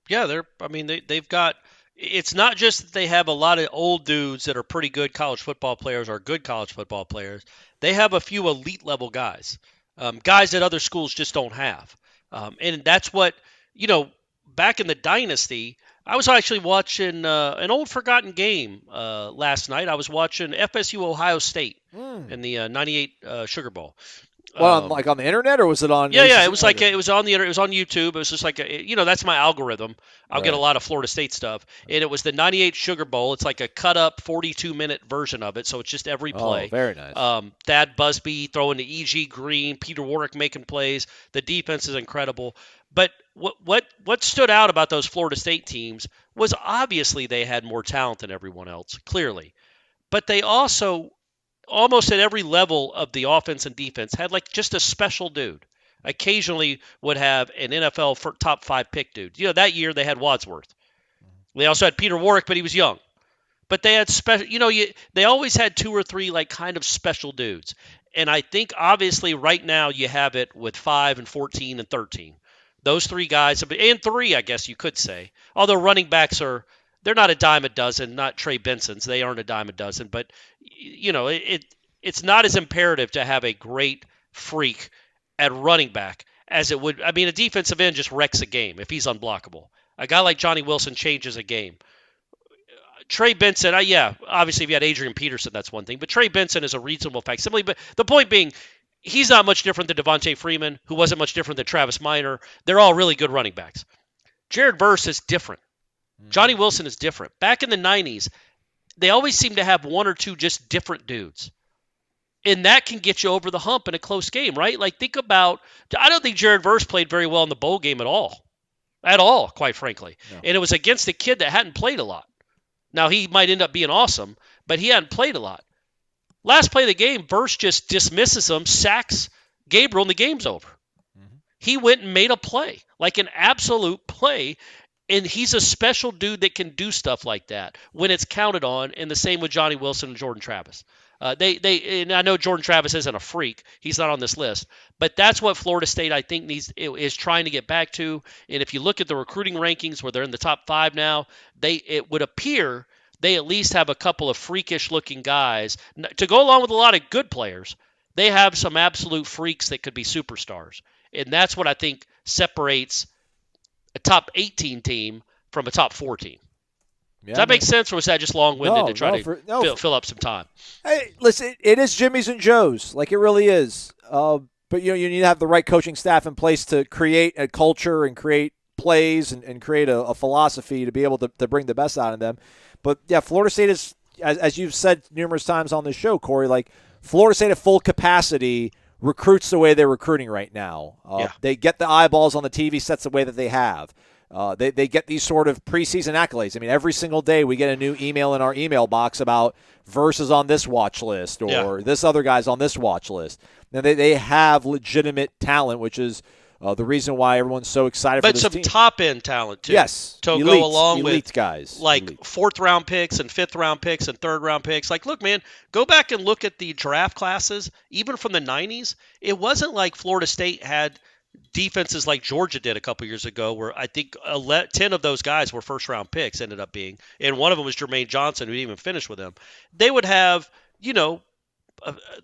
they've got. It's not just that they have a lot of old dudes that are pretty good college football players or good college football players. They have a few elite level guys, guys that other schools just don't have. And that's what, back in the dynasty, I was actually watching an old forgotten game last night. I was watching FSU Ohio State in the 98 Sugar Bowl. Well, like on the internet, or was it on? Yeah. It was like it was on the internet. It was on YouTube. It was just like that's my algorithm. I'll get a lot of Florida State stuff, and it was the 98 Sugar Bowl. It's like a cut up 42-minute version of it, so it's just every play. Oh, very nice. Thad Busby throwing to E.G. Green, Peter Warwick making plays. The defense is incredible. But what stood out about those Florida State teams was obviously they had more talent than everyone else, clearly, but they also, almost at every level of the offense and defense, had like just a special dude. Occasionally would have an NFL top 5 pick dude. That year they had Wadsworth. They also had Peter Warwick, but he was young. But they had special. They always had 2 or 3 like kind of special dudes. And I think obviously right now you have it with 5 and 14 and 13. Those 3 guys, and 3, I guess you could say. Although running backs they're not a dime a dozen, not Trey Benson's. They aren't a dime a dozen, but it's not as imperative to have a great freak at running back as it would. I mean, a defensive end just wrecks a game if he's unblockable. A guy like Johnny Wilson changes a game. Trey Benson, obviously if you had Adrian Peterson, that's one thing, but Trey Benson is a reasonable facsimile. But the point being, he's not much different than Devontae Freeman, who wasn't much different than Travis Minor. They're all really good running backs. Jared Verse is different. Johnny Wilson is different. Back in the 90s, they always seemed to have 1 or 2 just different dudes. And that can get you over the hump in a close game, right? Like, think about, I don't think Jared Verse played very well in the bowl game at all, quite frankly. No. And it was against a kid that hadn't played a lot. Now, he might end up being awesome, but he hadn't played a lot. Last play of the game, Verse just dismisses him, sacks Gabriel, and the game's over. Mm-hmm. He went and made a play, like an absolute play, and he's a special dude that can do stuff like that when it's counted on, and the same with Johnny Wilson and Jordan Travis. And I know Jordan Travis isn't a freak. He's not on this list. But that's what Florida State, I think, is trying to get back to. And if you look at the recruiting rankings where they're in the top 5 now, it would appear they at least have a couple of freakish-looking guys. To go along with a lot of good players, they have some absolute freaks that could be superstars. And that's what I think separates a top 18 team from a top 4 team. Yeah, does that make sense, or was that just long-winded to try to fill up some time? Hey, listen, it is Jimmy's and Joe's. Like, it really is. But, you need to have the right coaching staff in place to create a culture and create plays and create a philosophy to be able to bring the best out of them. But, yeah, Florida State is, as you've said numerous times on this show, Corey, like, Florida State at full capacity recruits the way they're recruiting right now. They get the eyeballs on the TV sets the way that they have. They get these sort of preseason accolades. I mean, every single day we get a new email in our email box about Versus on this watch list or this other guy's on this watch list. Now, they have legitimate talent, which is the reason why everyone's so excited for this team. But some top-end talent, too. Yes. To go along elite with guys. Like fourth-round picks and fifth-round picks and third-round picks. Like, look, man, go back and look at the draft classes, even from the 90s. It wasn't like Florida State had – defenses like Georgia did a couple years ago, where I think 10 of those guys were first-round picks, ended up being, and one of them was Jermaine Johnson, who didn't even finish with him. They would have,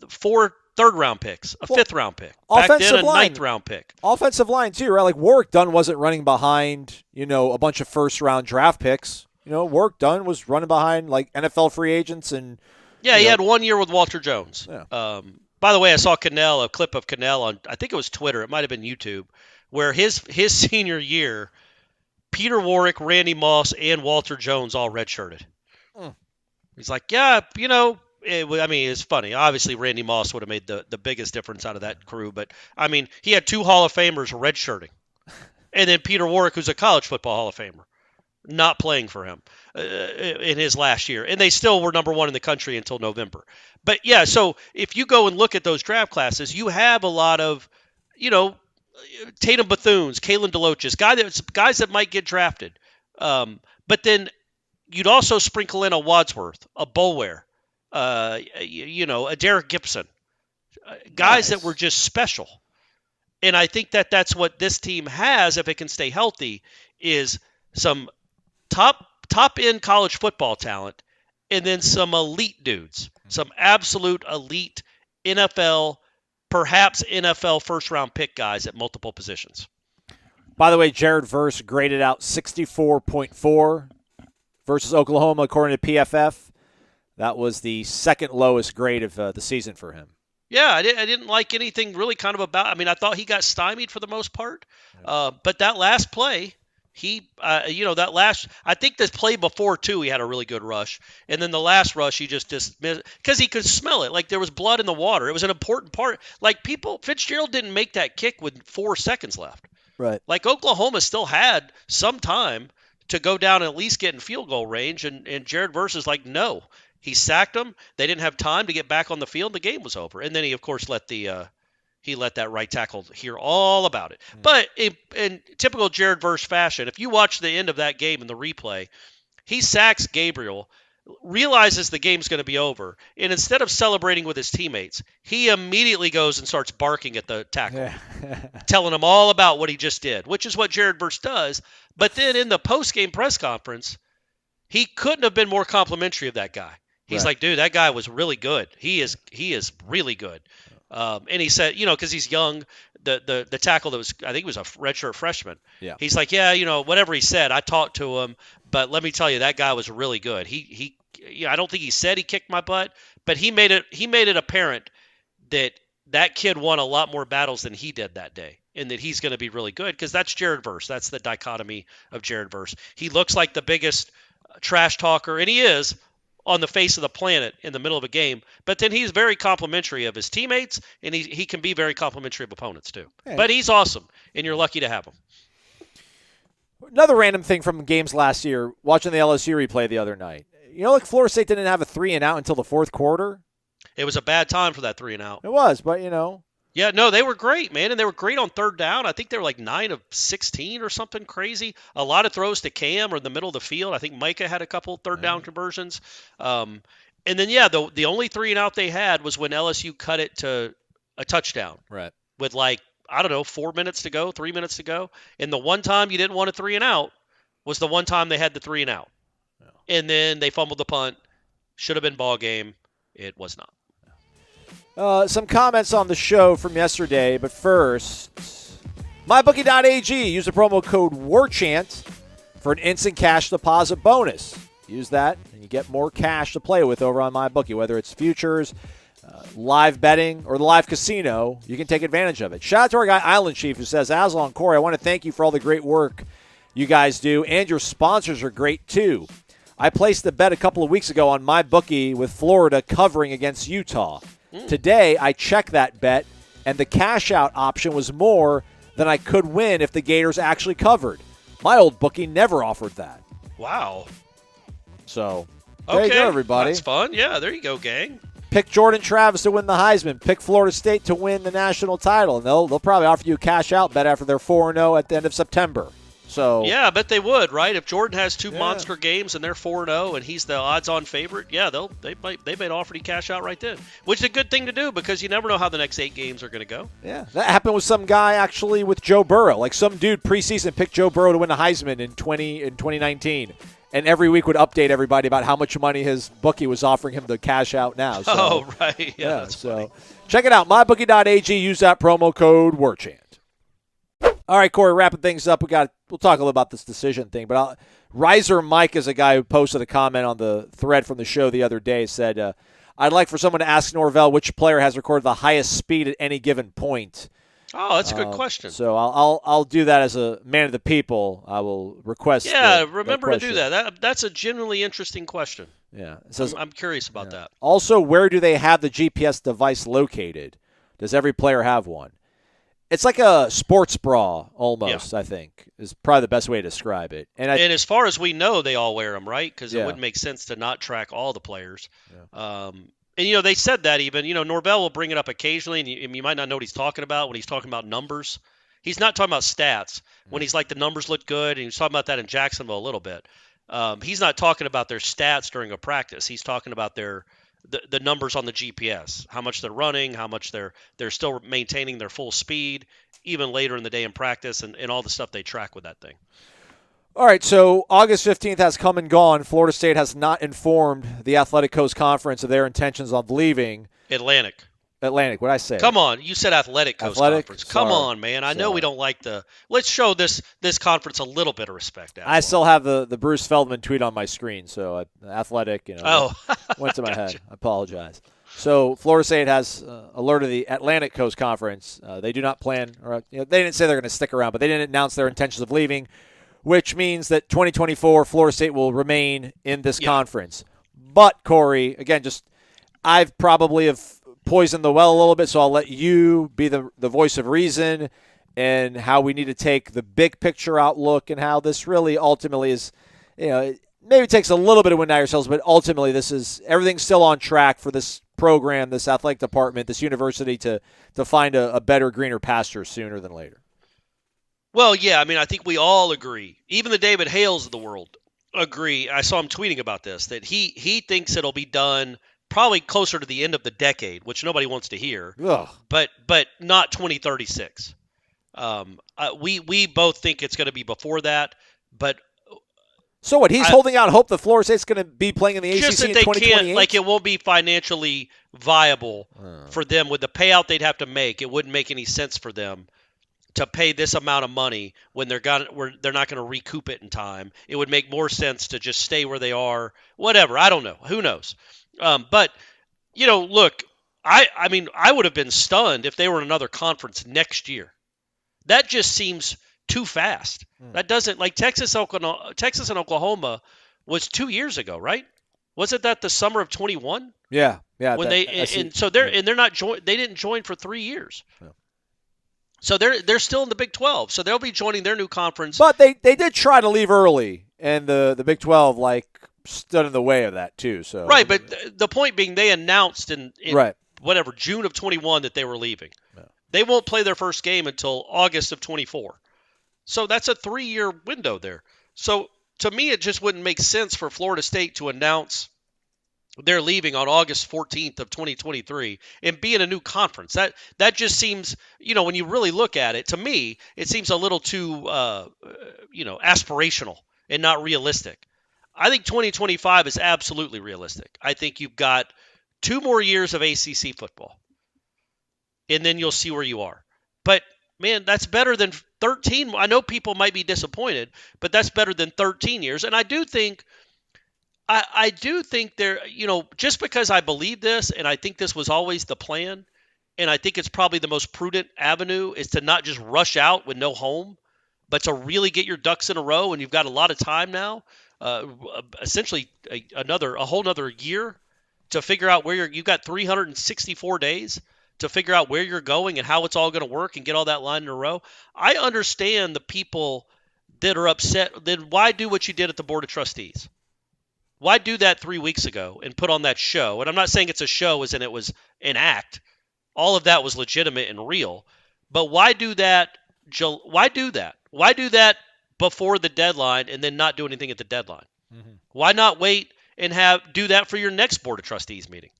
4 third-round picks, a fifth-round pick, back then a ninth-round pick. Offensive line, too, right? Like, Warwick Dunn wasn't running behind, a bunch of first-round draft picks. Warwick Dunn was running behind, like, NFL free agents and – Yeah, he had 1 year with Walter Jones. Yeah. By the way, I saw a clip of Cannell on, I think it was Twitter, it might have been YouTube, where his senior year, Peter Warwick, Randy Moss, and Walter Jones all redshirted. He's like, it's funny. Obviously, Randy Moss would have made the biggest difference out of that crew, but, he had 2 Hall of Famers redshirting. And then Peter Warwick, who's a college football Hall of Famer, not playing for him in his last year. And they still were number 1 in the country until November. But, yeah, so if you go and look at those draft classes, you have a lot of, Tatum Bethunes, Kalen DeLoach's, guys that might get drafted. But then you'd also sprinkle in a Wadsworth, a Boulware, a Derek Gibson, guys that were just special. And I think that's what this team has, if it can stay healthy, is some top-end college football talent, and then some elite dudes, some absolute elite NFL, perhaps NFL first-round pick guys at multiple positions. By the way, Jared Verse graded out 64.4 versus Oklahoma, according to PFF. That was the second lowest grade of the season for him. Yeah, I didn't like anything really kind of about – I thought he got stymied for the most part. But that last play – I think this play before, too, he had a really good rush. And then the last rush, he just dismissed because he could smell it. Like, there was blood in the water. It was an important part. Like, Fitzgerald didn't make that kick with 4 seconds left. Right. Like, Oklahoma still had some time to go down and at least get in field goal range. And Jared Verse is like, no. He sacked them. They didn't have time to get back on the field. The game was over. And then he, of course, let that right tackle hear all about it. But in typical Jared Verse fashion, if you watch the end of that game in the replay, he sacks Gabriel, realizes the game's going to be over, and instead of celebrating with his teammates, he immediately goes and starts barking at the tackle, telling him all about what he just did, which is what Jared Verse does. But then in the post-game press conference, he couldn't have been more complimentary of that guy. He's like, dude, that guy was really good. He is really good. And he said, because he's young, the tackle that was, I think he was a redshirt freshman. Yeah. He's like, whatever he said, I talked to him, but let me tell you, that guy was really good. He I don't think he said he kicked my butt, but he made it apparent that kid won a lot more battles than he did that day, and that he's going to be really good, because that's Jared Verse. That's the dichotomy of Jared Verse. He looks like the biggest trash talker, and he is, on the face of the planet in the middle of a game, but then he's very complimentary of his teammates, and he can be very complimentary of opponents too. Hey. But he's awesome, and you're lucky to have him. Another random thing from games last year, watching the LSU replay the other night. Like Florida State didn't have a 3-and-out until the fourth quarter? It was a bad time for that 3-and-out. It was, but Yeah, no, they were great, man, and they were great on third down. I think they were like 9 of 16 or something crazy. A lot of throws to Cam or in the middle of the field. I think Micah had a couple third down conversions. And then, the only 3-and-out they had was when LSU cut it to a touchdown. Right. With 4 minutes to go, 3 minutes to go. And the one time you didn't want a 3-and-out was the one time they had the 3-and-out. Yeah. And then they fumbled the punt. Should have been ball game. It was not. Some comments on the show from yesterday, but first, MyBookie.ag. Use the promo code WARCHANT for an instant cash deposit bonus. Use that, and you get more cash to play with over on MyBookie, whether it's futures, live betting, or the live casino. You can take advantage of it. Shout out to our guy Island Chief who says, Aslan, Corey, I want to thank you for all the great work you guys do, and your sponsors are great too. I placed the bet a couple of weeks ago on MyBookie with Florida covering against Utah. Today, I checked that bet, and the cash-out option was more than I could win if the Gators actually covered. My old bookie never offered that. Wow. So, there you go, everybody. That's fun. Yeah, there you go, gang. Pick Jordan Travis to win the Heisman. Pick Florida State to win the national title. And they'll probably offer you a cash-out bet after they're 4-0 at the end of September. So yeah, I bet they would, right? If Jordan has two monster games and they're 4-0 and he's the odds-on favorite, they might offer you cash out right then, which is a good thing to do because you never know how the next 8 games are going to go. Yeah, that happened with some guy actually with Joe Burrow. Like some dude preseason picked Joe Burrow to win the Heisman in 2019, and every week would update everybody about how much money his bookie was offering him to cash out now. So, oh, right. Yeah, that's funny. Check it out, mybookie.ag. Use that promo code WARCHANT. All right, Corey, wrapping things up. We'll talk a little about this decision thing, but Riser Mike is a guy who posted a comment on the thread from the show the other day. Said, I'd like for someone to ask Norvell which player has recorded the highest speed at any given point. Oh, that's a good question. So I'll do that as a man of the people. I will request. Yeah, remember to do that. That's a genuinely interesting question. Yeah, it says, I'm curious about that. Also, where do they have the GPS device located? Does every player have one? It's like a sports bra almost, I think, is probably the best way to describe it. And as far as we know, they all wear them, right? Because it wouldn't make sense to not track all the players. Yeah. And, they said that even. Norvell will bring it up occasionally, and you might not know what he's talking about when he's talking about numbers. He's not talking about stats. When he's like, the numbers look good, and he was talking about that in Jacksonville a little bit. He's not talking about their stats during a practice. He's talking about the numbers on the GPS, how much they're running, how much they're still maintaining their full speed, even later in the day in practice, and all the stuff they track with that thing. All right, so August 15th has come and gone. Florida State has not informed the Athletic Coast Conference of their intentions of leaving. Atlantic, what did I say? Come on, you said Athletic Coast Conference. Come on, man. I know we don't like let's show this conference a little bit of respect. I still have the Bruce Feldman tweet on my screen, so Athletic, went to my head. I apologize. So Florida State has alerted the Atlantic Coast Conference. They do not plan, or they didn't say they're going to stick around, but they didn't announce their intentions of leaving, which means that 2024 Florida State will remain in this conference. But Corey, again, I've probably have poisoned the well a little bit, so I'll let you be the voice of reason and how we need to take the big picture outlook and how this really ultimately is, it maybe takes a little bit of wind out of yourselves, but ultimately everything's still on track for this program, this athletic department, this university to find a better, greener pasture sooner than later. Well, yeah, I think we all agree. Even the David Hales of the world agree. I saw him tweeting about this, that he thinks it'll be done probably closer to the end of the decade, which nobody wants to hear. Ugh. But not 2036. We both think it's going to be before that, but so what? He's holding out hope that Florida State's going to be playing in the ACC in 2028? It won't be financially viable for them with the payout they'd have to make. It wouldn't make any sense for them to pay this amount of money when they're not going to recoup it in time. It would make more sense to just stay where they are. Whatever. I don't know. Who knows? But look, I would have been stunned if they were in another conference next year. That just seems too fast. That doesn't, like Texas and Oklahoma was 2 years ago, right? Was it that the summer of 21? Yeah. When they're not they didn't join for 3 years. Yeah. So they're still in the Big 12. So they'll be joining their new conference. But they did try to leave early, and the Big 12 stood in the way of that too. So right, but the point being, they announced in right. whatever June of 21 that they were leaving. Yeah. They won't play their first game until August of 24. So that's a 3-year window there. So to me, it just wouldn't make sense for Florida State to announce they're leaving on August 14th of 2023 and be in a new conference. That just seems, when you really look at it, to me, it seems a little too, aspirational and not realistic. I think 2025 is absolutely realistic. I think you've got 2 more years of ACC football, and then you'll see where you are. But, man, that's better than 13. I know people might be disappointed, but that's better than 13 years. And I do think there, just because I believe this, and I think this was always the plan, and I think it's probably the most prudent avenue, is to not just rush out with no home, but to really get your ducks in a row. And you've got a lot of time now, essentially a whole nother year to figure out where you've got 364 days to figure out where you're going and how it's all going to work and get all that line in a row. I understand the people that are upset. Then why do what you did at the Board of Trustees? Why do that 3 weeks ago and put on that show? And I'm not saying it's a show as in it was an act. All of that was legitimate and real. But why do that? Why do that? Why do that before the deadline and then not do anything at the deadline? Mm-hmm. Why not wait and do that for your next Board of Trustees meeting,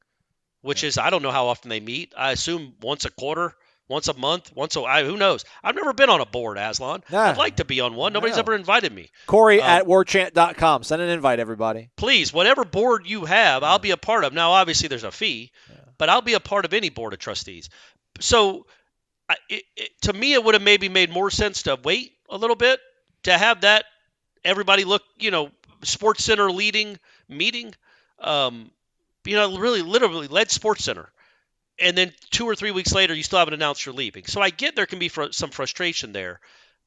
which is, I don't know how often they meet. I assume once a quarter, once a month, who knows? I've never been on a board, Aslan. Nah. I'd like to be on one. Nobody's ever invited me. Corey at warchant.com. Send an invite, everybody. Please, whatever board you have, I'll be a part of. Now, obviously, there's a fee, but I'll be a part of any Board of Trustees. So, to me, it would have maybe made more sense to wait a little bit, to have that everybody look, Sports Center leading meeting, really literally led Sports Center. And then 2 or 3 weeks later, you still haven't announced you're leaving. So I get there can be some frustration there.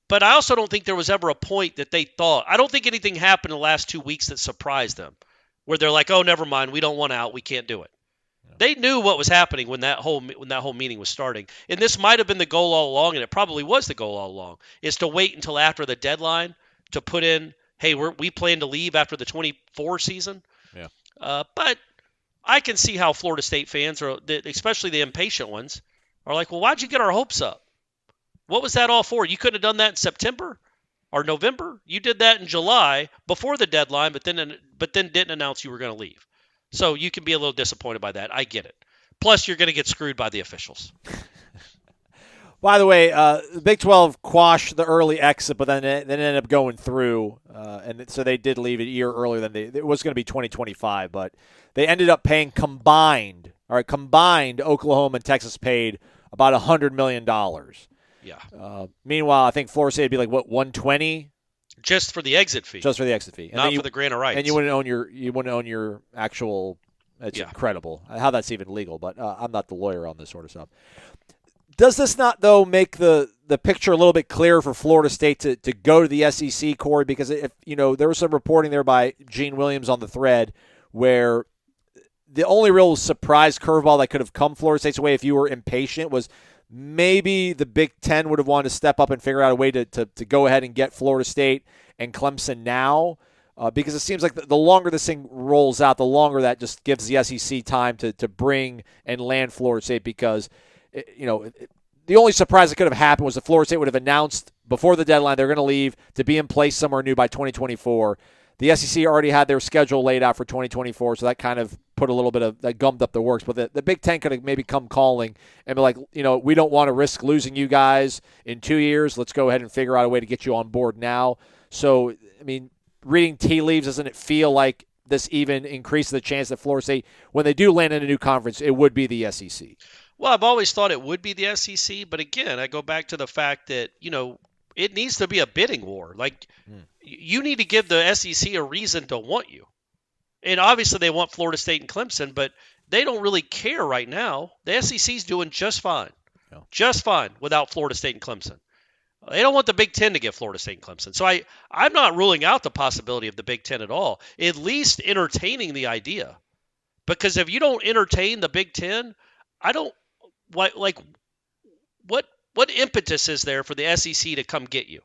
But I also don't think there was ever a point that they thought – I don't think anything happened in the last 2 weeks that surprised them, where they're like, oh, never mind, we don't want out, we can't do it. Yeah. They knew what was happening when that whole meeting was starting. And this might have been the goal all along, and it probably was the goal all along, is to wait until after the deadline to put in, hey, we plan to leave after the 24 season. Yeah. But – I can see how Florida State fans, especially the impatient ones, are like, well, why'd you get our hopes up? What was that all for? You couldn't have done that in September or November. You did that in July before the deadline, but then didn't announce you were going to leave. So you can be a little disappointed by that. I get it. Plus, you're going to get screwed by the officials. By the way, the Big 12 quashed the early exit, but then ended up going through, and so they did leave a year earlier than it was going to be 2025, but they ended up paying combined, Oklahoma and Texas paid about $100 million. Yeah. Meanwhile, I think Florida State would be like, what, 120? Just for the exit fee. Just for the exit fee. And not for the grant of rights. And you wouldn't own your actual – it's incredible how that's even legal, but I'm not the lawyer on this sort of stuff. Does this not, though, make the picture a little bit clearer for Florida State to go to the SEC, Corey? Because, there was some reporting there by Gene Williams on the thread where the only real surprise curveball that could have come Florida State's way if you were impatient was maybe the Big Ten would have wanted to step up and figure out a way to go ahead and get Florida State and Clemson now. Because it seems like the longer this thing rolls out, the longer that just gives the SEC time to bring and land Florida State because – the only surprise that could have happened was that Florida State would have announced before the deadline they're going to leave to be in place somewhere new by 2024. The SEC already had their schedule laid out for 2024, so that kind of put a little bit of that gummed up the works. But the Big Ten could have maybe come calling and be like, we don't want to risk losing you guys in 2 years. Let's go ahead and figure out a way to get you on board now. So, I mean, reading tea leaves, doesn't it feel like this even increases the chance that Florida State, when they do land in a new conference, it would be the SEC? Well, I've always thought it would be the SEC, but again, I go back to the fact that, it needs to be a bidding war. Like, you need to give the SEC a reason to want you. And obviously they want Florida State and Clemson, but they don't really care right now. The SEC's doing just fine. Just fine without Florida State and Clemson. They don't want the Big Ten to get Florida State and Clemson. So I'm not ruling out the possibility of the Big Ten at all, at least entertaining the idea. Because if you don't entertain the Big Ten, I don't what impetus is there for the SEC to come get you?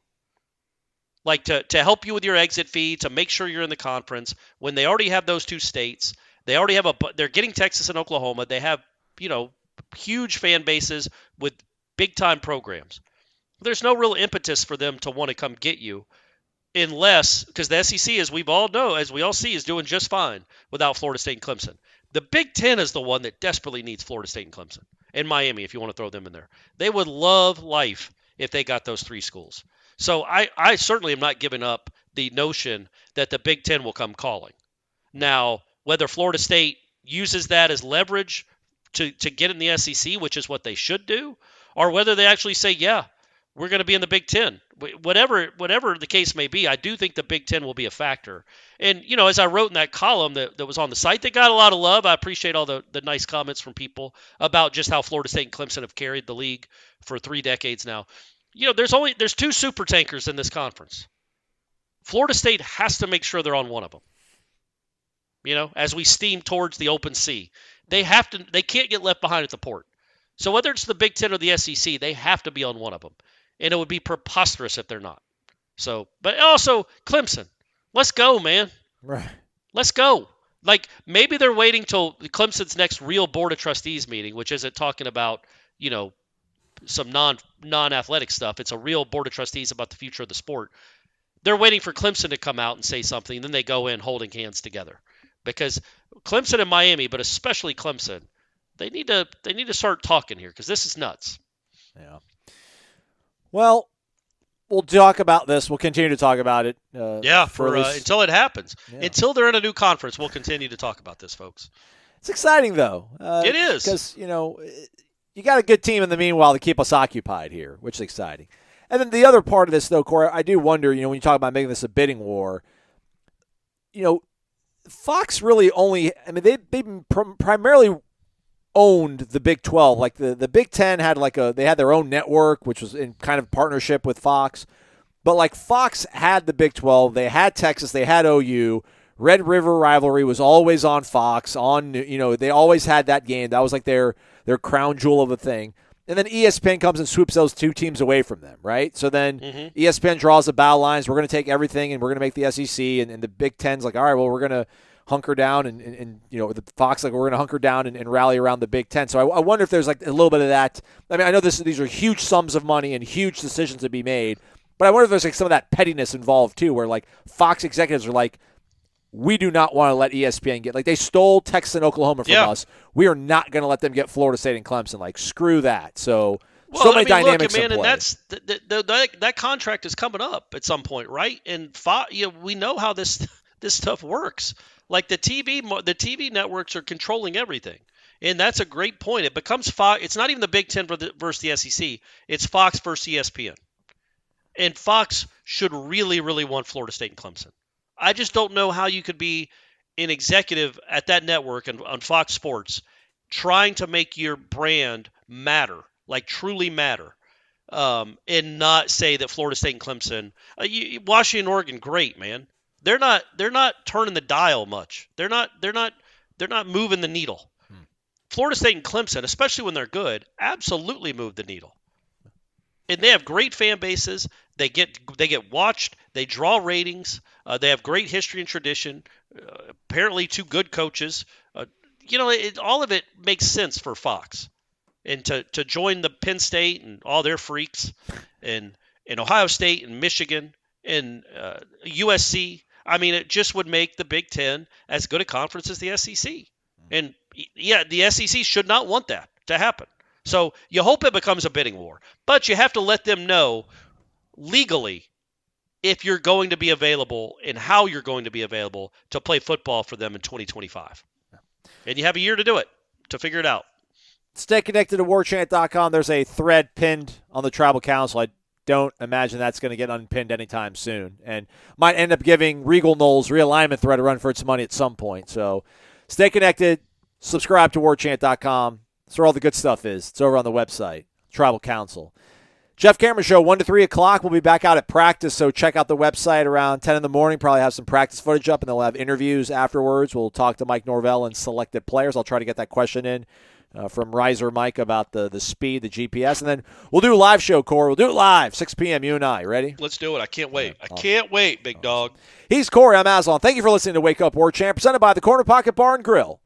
Like to help you with your exit fee, to make sure you're in the conference when they already have those 2 states. They already have they're getting Texas and Oklahoma. They have, huge fan bases with big time programs. There's no real impetus for them to want to come get you unless, because the SEC, as we all see, is doing just fine without Florida State and Clemson. The Big Ten is the one that desperately needs Florida State and Clemson. And Miami, if you want to throw them in there. They would love life if they got those 3 schools. So I certainly am not giving up the notion that the Big Ten will come calling. Now, whether Florida State uses that as leverage to get in the SEC, which is what they should do, or whether they actually say, yeah, we're going to be in the Big Ten. Whatever the case may be, I do think the Big Ten will be a factor. And, as I wrote in that column that was on the site that got a lot of love, I appreciate all the nice comments from people about just how Florida State and Clemson have carried the league for 3 decades now. There's 2 super tankers in this conference. Florida State has to make sure they're on one of them. As we steam towards the open sea, they can't get left behind at the port. So whether it's the Big Ten or the SEC, they have to be on one of them. And it would be preposterous if they're not. So, but also Clemson. Let's go, man. Right. Let's go. Like maybe they're waiting till Clemson's next real board of trustees meeting, which isn't talking about, some non-athletic stuff. It's a real board of trustees about the future of the sport. They're waiting for Clemson to come out and say something, and then they go in holding hands together. Because Clemson and Miami, but especially Clemson, they need to start talking here because this is nuts. Yeah. Well, we'll talk about this. We'll continue to talk about it. Until it happens. Yeah. Until they're in a new conference, we'll continue to talk about this, folks. It's exciting, though. It is. Because, you got a good team in the meanwhile to keep us occupied here, which is exciting. And then the other part of this, though, Corey, I do wonder, when you talk about making this a bidding war, Fox really only – they've primarily owned the Big 12. Like the Big 10 had they had their own network, which was in kind of partnership with Fox. But like Fox had the Big 12. They had Texas. They had OU. Red River rivalry was always on Fox. They always had that game. That was like their crown jewel of a thing. And then ESPN comes and swoops those 2 teams away from them, right? So then ESPN draws the battle lines. We're going to take everything, and we're going to make the SEC. And the Big Ten's like, all right, well, we're going to hunker down. And the Fox, like, we're going to hunker down and rally around the Big Ten. So I wonder if there's, like, a little bit of that. I know these are huge sums of money and huge decisions to be made. But I wonder if there's, like, some of that pettiness involved, too, where, like, Fox executives are like, we do not want to let ESPN get – like, they stole Texas and Oklahoma from us. We are not going to let them get Florida State and Clemson. Like, screw that. So many dynamics in play. And that's that contract is coming up at some point, right? And we know how this stuff works. Like, the TV networks are controlling everything. And that's a great point. It becomes Fox – it's not even the Big Ten versus the SEC. It's Fox versus ESPN. And Fox should really, really want Florida State and Clemson. I just don't know how you could be an executive at that network and on Fox Sports trying to make your brand matter, like truly matter, and not say that Florida State and Clemson, Washington, Oregon, great, man. They're not turning the dial much. They're not moving the needle. Florida State and Clemson, especially when they're good, absolutely move the needle. And they have great fan bases. They get watched. They draw ratings. They have great history and tradition. Apparently, 2 good coaches. All of it makes sense for Fox. And to join the Penn State and all their freaks, and Ohio State and Michigan and USC. It just would make the Big Ten as good a conference as the SEC. And yeah, the SEC should not want that to happen. So you hope it becomes a bidding war, but you have to let them know legally if you're going to be available and how you're going to be available to play football for them in 2025. And you have a year to do it, to figure it out. Stay connected to warchant.com. There's a thread pinned on the Tribal Council. I don't imagine that's going to get unpinned anytime soon, and might end up giving Regal Noles realignment thread a run for its money at some point. So stay connected. Subscribe to warchant.com. That's where all the good stuff is. It's over on the website, Tribal Council. Jeff Cameron Show, 1 to 3 o'clock. We'll be back out at practice, so check out the website around 10 in the morning. Probably have some practice footage up, and they'll have interviews afterwards. We'll talk to Mike Norvell and selected players. I'll try to get that question in from Riser Mike about the speed, the GPS. And then we'll do a live show, Corey. We'll do it live, 6 p.m., you and I. Ready? Let's do it. I can't wait. I can't wait, big dog. He's Corey. I'm Aslan. Thank you for listening to Wake Up Warchant, presented by the Corner Pocket Bar and Grill.